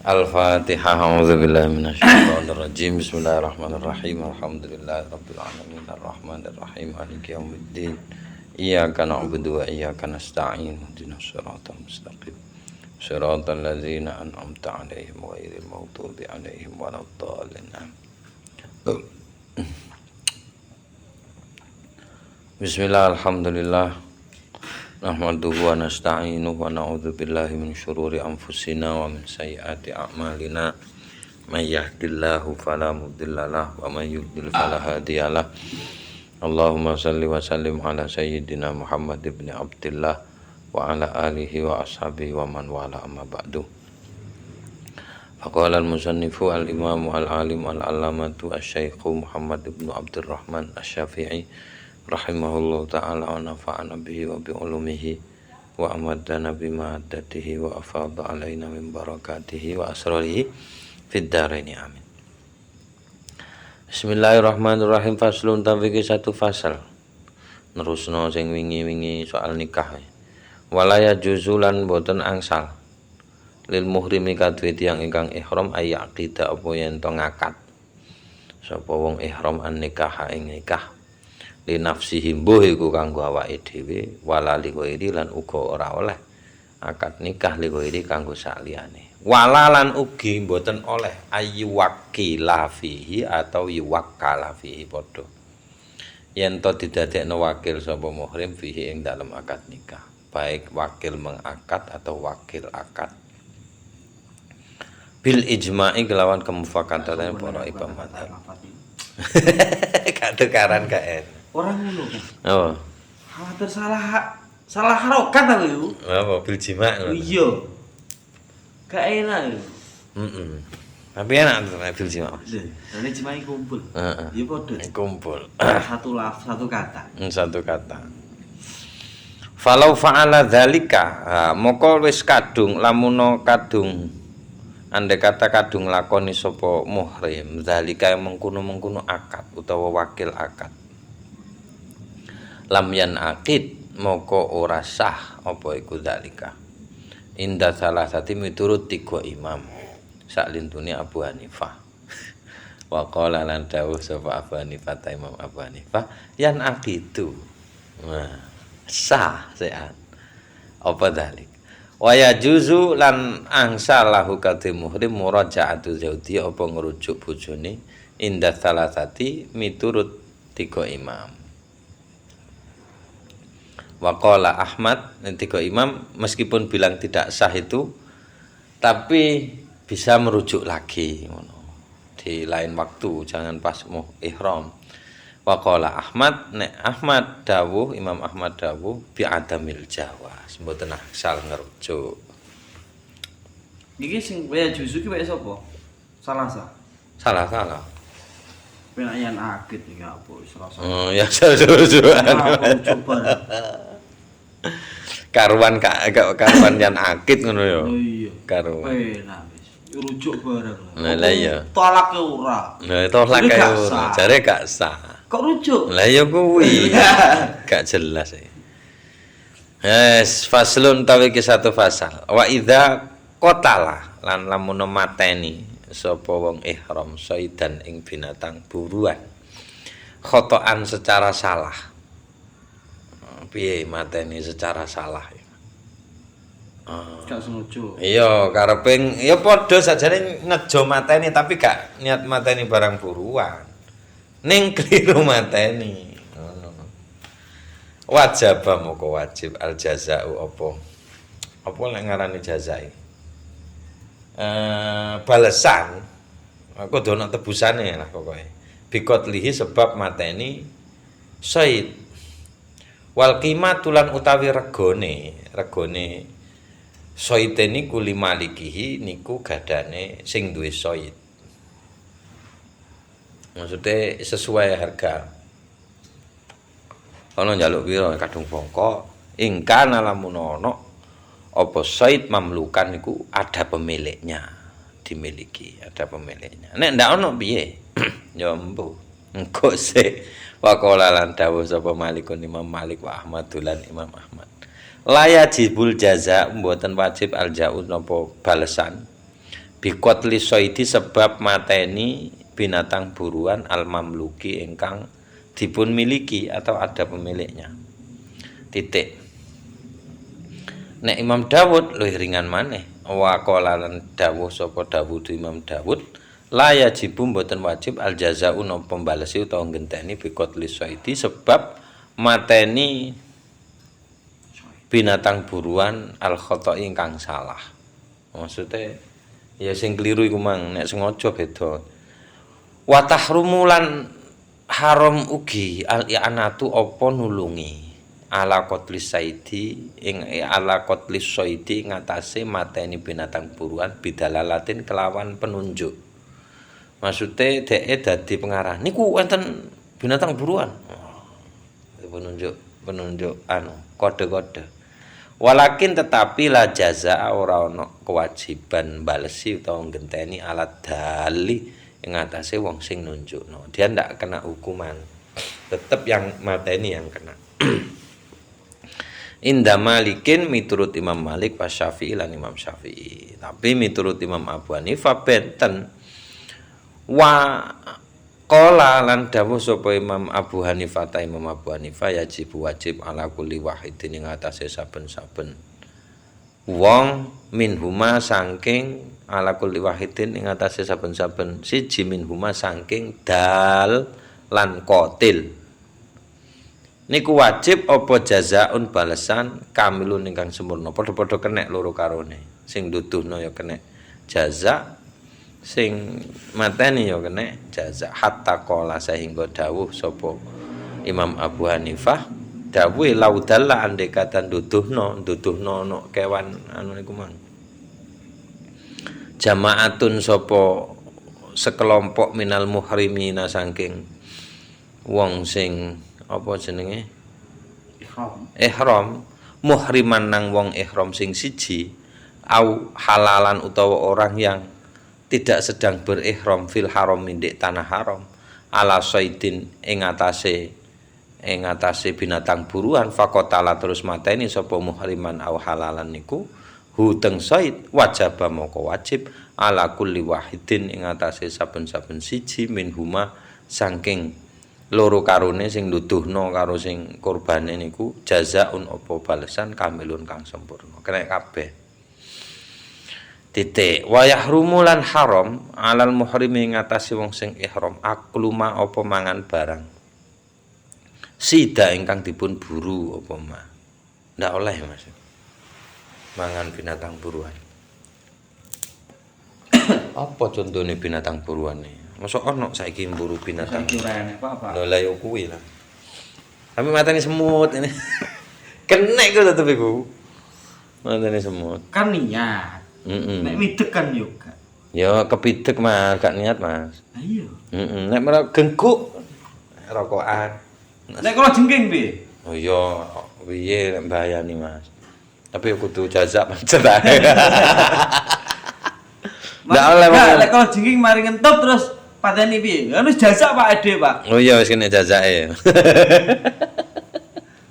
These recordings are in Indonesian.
Al-Fatihah. A'udzubillahi minasyaitonirrajim. Bismillahirrahmanirrahim. Alhamdulillahirabbil alamin arrahmanirrahim maliki yaumiddin. Iyyaka na'budu wa iyyaka nasta'in. Ihdinas siratal mustaqim. Shiratal ladzina an'amta 'alaihim ghairil maghdubi 'alaihim waladdallin. Bismillah, alhamdulillah. Nahmaduhu wa nasta'inuhu wa na'udzu billahi min syururi anfusina wa min sayyiati a'malina. May yahdihillahu fala mudhillalah wa may yudhlil fala hadiyalah. Allahumma shalli wa sallim ala sayyidina Muhammad ibn Abdillah wa ala alihi wa ashabihi wa man wala amma ba'du. Faqala al-musannifu al-imamu al-alim al-allamatu asy-syaikhu Muhammad ibn Abdurrahman asy-Syafi'i rahimahullah ta'ala wa nafa'ana bihi wa bi ulumihi wa amadana bimaddatihi wa afadha alaina min barakatihi wa asrarihi fid dharaini amin. Bismillahirrahmanirrahim. Faslun tawiki satu fasal nerusno sing wingi-wingi soal nikah. Walaya juzulan boten angsal lil muhrimi kadhe tiyang ingkang ihram ayaqida apa yen to ngakad sapa wong ihram an nikah ing nikah li nafsihi mbuh iku kanggo awake dhewe wala li ghairi lan uga ora oleh akad nikah li ghairi kanggo saliyane wala lan ugi mboten oleh ayyuwakkila fihi atau yuwakkala fihi padha yen to didadekno wakil sapa muhrim fihi ing dalem akad nikah baik wakil mengakad atau wakil akad bil ijma'i kelawan kemufakatan para imam madzhab. Gak tukaran gak orang ngono kan. Oh. Khawatir salah harokat aku yo. Apa bil jima' ngono. Iya. Gak enak yo. Tapi enak bil jima'. Dene jima' kumpul. Heeh. Ya padha. Kumpul. Satu kata. Satu kata. Falau fa'ala dzalika, moko wis kadung lamuno kadung andai kata kadung lakoni sapa muhrim dzalika mengkono-mengkono akad utawa wakil akad. Lam yan akid moko ora sah apa iku dzalika. Inda salasati miturut tiga imam. Saklintune Abu Hanifah. Wa qala lan dawuh sapa Abu Hanifah ta Imam Abu Hanifah yan akidu. Nah, sah sehat. Apa dzalik? Wa yajuzu lan angsalahu kadhe muhrim murajaatu zawji apa ngrujuk bojone inda salasati miturut tiga imam. Waqala Ahmad, tiga imam meskipun bilang tidak sah itu tapi bisa merujuk lagi di lain waktu, jangan pas ihram. Waqala Ahmad, nek Ahmad dawuh, Imam Ahmad dawuh bi adamil jawaz, mboten asal ngerujuk. Iki sing kaya juzu ki kaya sapa? Salah. Salah. Penayan akid iki apa wis rasa. Oh, ya sesuatu. Coba. Karuan yang akid ngono ya. Oh iya. Karuan. Penak wis. Rujuk bareng. Lah iya. Tolak ke ora. Nah, tolak kae ora. Jare gak sah. Kok rujuk? Lah ya kuwi. Gak jelas iki. Faslun tawi ki satu fasal. Wa idza qatala lan lamun mateni sapa wong ihram saidan ing binatang buruan. Khotoan secara salah. Piye mateni secara salah? Gak sengaja. Iya, karepe ya padha sajane ngejo mateni tapi gak niat mateni barang buruan. Ning kliru mateni. Ngono. Wajib moko wajib al jazaa'u apa? Apa lek ngarani jazai? Balesan. Aku do ana tebusane lah pokoke. Bikotlihi sebab mateni said. Wal qimatulan utawi regone soite niku limalikihi niku gadane sing duwe soit. Maksudnya sesuai harga. Ana njaluk pira kadung pokok ingkana lamun ana apa soit mamlukan niku ada pemiliknya, dimiliki, ada pemiliknya. Nek ndak ana piye? Ya empu. Engko sik waqala lan dawuh sapa Malikun Imam Malik wa Ahmadulan Imam Ahmad. La yajibul jaza mboten wajib alja'u napa balesan Biqatli soidi sebab mateni binatang buruan al-mamluki ingkang dipun miliki atau ada pemiliknya. Titik. Nek Imam Dawud luwih ringan maneh. Wa qala lan dawuh sapa Dawud Imam Dawud la yajibu mboten wajib al jazaa'u napa pembalesi utawa ngenteni biqatli soidi sebab mateni binatang buruan al khata'i ingkang salah. Maksudnya ya sing keliru iku mang nek sengaja beda. Wa tahrumu lan haram ugi al i'anatu apa nulungi ala qatlis saidi ing ala qatlis saidi ngatasé mateni binatang buruan bidalalatin kelawan penunjuk. Maksudnya dhek dadi pengarah niku wonten binatang buruan. Penunjuk anu kode-kode. Walakin tetapi la jazaa ora ana kewajiban balesi utawa ngenteni alat dali ing atase wong sing nunjukno. Dia ndak kena hukuman. Tetep yang mateni yang kena. Inda Malikin miturut Imam Malik wa Syafi'i lan Imam Syafi'i. Tapi miturut Imam Abu Hanifah benten wa qala lan dawuh sapa Imam Abu Hanifah ta Imam Abu Hanifah wajib ala kulli wahidin ing atase saben-saben wong minhuma saking ala kulli wahidin ing atase saben-saben siji minhuma saking dal lan qatil niku wajib apa jazaun balesan kamilun ingkang sempurna padha-padha kenek loro karone sing duduhno ya kenek jaza sing mateni ya kene jaza hatta qala sehingga dawuh sapa Imam Abu Hanifah dawuhe laudalla andai kata duduhno no kewan anu niku mang jamaatun sapa sekelompok minal muhrimina saking wong sing apa jenenge ihram muhriman nang wong ihram sing siji au halalan utawa orang yang tidak sedang berihram fil haram mindik tanah haram ala saidin ing atase binatang buruan faqatala terus mateni sapa muhriman au halalan niku huteng said wajib moko wajib ala kulli wahidin ing atase saben-saben siji minhuma saking loro karone sing nuduhno karo sing kurbane niku jazaun apa balesan kamilun kang sempurna kena kabeh. Titik wa yahrumu lan haram alal muhrimi ngatasi wong sing ihram akluma apa mangan barang sida ingkang dipun buru apa ma ndak oleh Mas mangan binatang buruan. Apa contohnya binatang buruan nih mosok ono saiki mburu binatang lho la yo kuwi lah tapi matane semut ini kenek ku tetep iku matane semut kan niat. Nek mideg kan yo gak. Ya kepideg Mas, gak niat Mas. Ayo. Nek mereka gengguk rokokan. Nek kalau jengking piye? Oh iya, piye nek mbayani Mas. Tapi kudu jazak pancet ae. Ndak oleh Mas. Nek kalau jengking mari ngentut terus pateni piye? Anu jazak Pak Ade, Pak. Oh iya wis kena jazake.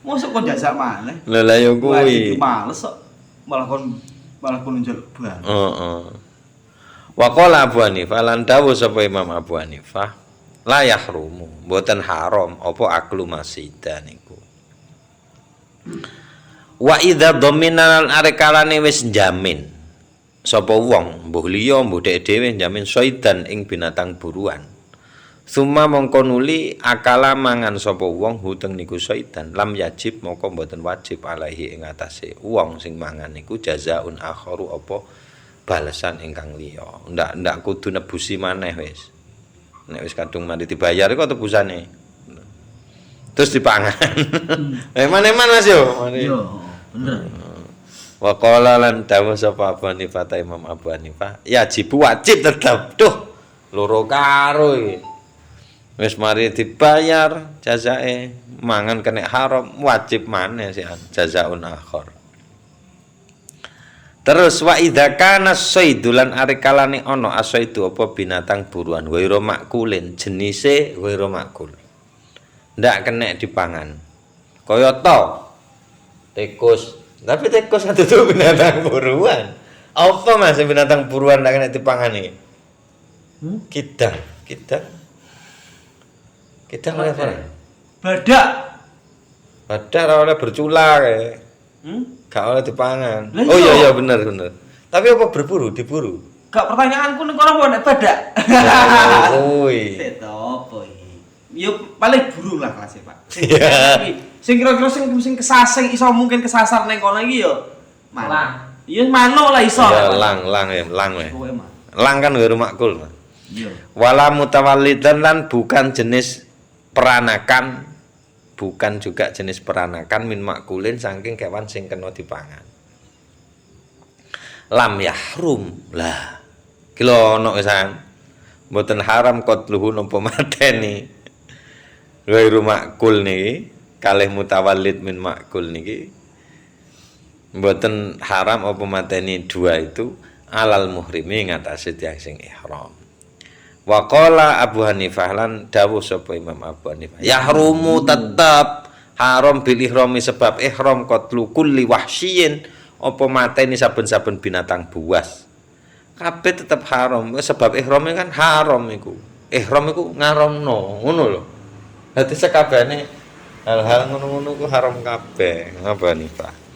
Mosok kon jazak maneh. Lha la yo kuwi. Males kok. Malah kon njaluk ban. Heeh. Wa qala Abu Hanifah lan dawuh sapa Imam Abu Hanifah la yahrumu mboten haram apa aklu masida niku. Wa idza dhaminal arekalane wis njamin sapa wong mbuh liya mbuh dhek dhewe njamin syaitan ing binatang buruan. Summa mongko nuli akala mangan sapa wong huteng niku syaitan lam yajib mongko mboten wajib alaihi ing atase wong sing mangan niku jazaun akharu apa balesan ingkang liya. Ndak kudu nebusi maneh wis. Nek wis kadung mari dibayar kok tebusane. Terus dipangan. Mana-mana Mas yo. Yo, bener. Wa qala lan dawuh sapa Abu Hanifah Imam Abu Hanifah yajib wajib tetep. Duh, loro karo iki. Wis mari dibayar jazae mangan kena haram wajib maneh sih jazaun akhir. Terus wa idza kana saidulan arikalane ana asaidu apa binatang buruan wairo makulin jenise wairo makul. Ndak kena dipangan. Kaya to tikus, tapi tikus dudu binatang buruan. Apa Mas binatang buruan ndak kena dipangan iki? Kidang, kidang. Kidang oleh apa? Badak. Badak ora oleh bercula kae. Gak oleh dipangan. Lah Oh iya. iya bener bener. Tapi apa berburu, diburu? Gak pertanyaanku ning kono kok nek badak. Woi. Seto apa iki? Yo paling burung lah kelasnya, Pak. Iya. Sing kira-kira sing kesasar iso mungkin kesasar ning kono iki yo. Lang. Iya manuk lah iso. Ya lang ya, lang ya. Pokoke mah. Lang kan gak makul. Iya. Wala mutawallidan lan bukan jenis peranakan, bukan juga jenis peranakan min makulin saking kewan sing kena dipangan. Lam yahrum lah. Kilo ono pisan. Mboten haram qatluhu napa mateni. Ghairu makul niki kalih mutawallid min makul niki mboten haram apa mateni dua itu alal muhrimi ngatasi tiyang sing ihram. Wa qala Abu Hanifah lan dawuh sapa Imam Abu Hanifah yahrumu tetep haram bil ihrami sebab ihram qatlu kulli wahsyin apa mateni saben-saben binatang buas. Kabeh tetep haram sebab ihrame kan haram iku. Ihram iku ngaramno, ngono lho. Dadi sekabehane hal-hal ngono-ngono ku haram kabeh. Abu Hanifah.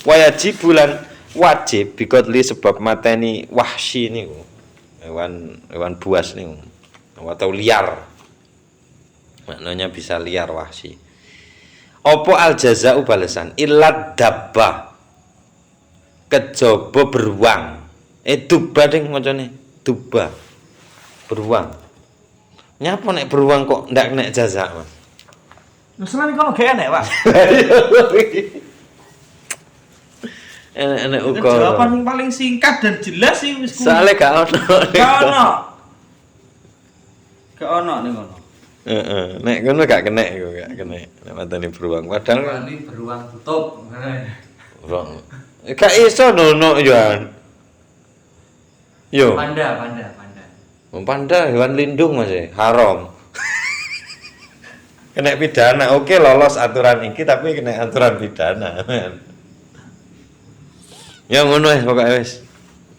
Wajib bulan wajib bikotli sebab mateni wahsi niku hewan buas niku atau liar maknanya bisa liar wahsi opo al jazau balesan ilad dabba kejaba beruang dubba ding macane dubba beruang nyapa nek beruang kok ndak kena jaza Mas Wis nang kono gak enek, Pak. enek Itu uga jawaban yang paling singkat dan jelas sih wis kuwi. soalnya gak ono Gak ono ning kono. heeh nek ngono gak kena iku gak kena nek mateni beruang padahal Ini beruang tutup. wrong gak iso nono yo Panda. panda hewan lindung Mas haram kena pidana oke lolos aturan iki tapi kena aturan pidana ya ngono pokoke wis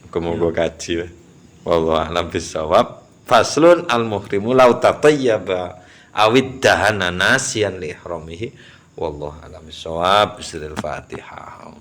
muga-muga kaji wae wallahu a'lam bissawab faslun al muhrimu law tatayyaba awid dahana nasiyan li ihramihi wallahu a'lam bissawab bismillahil fatihah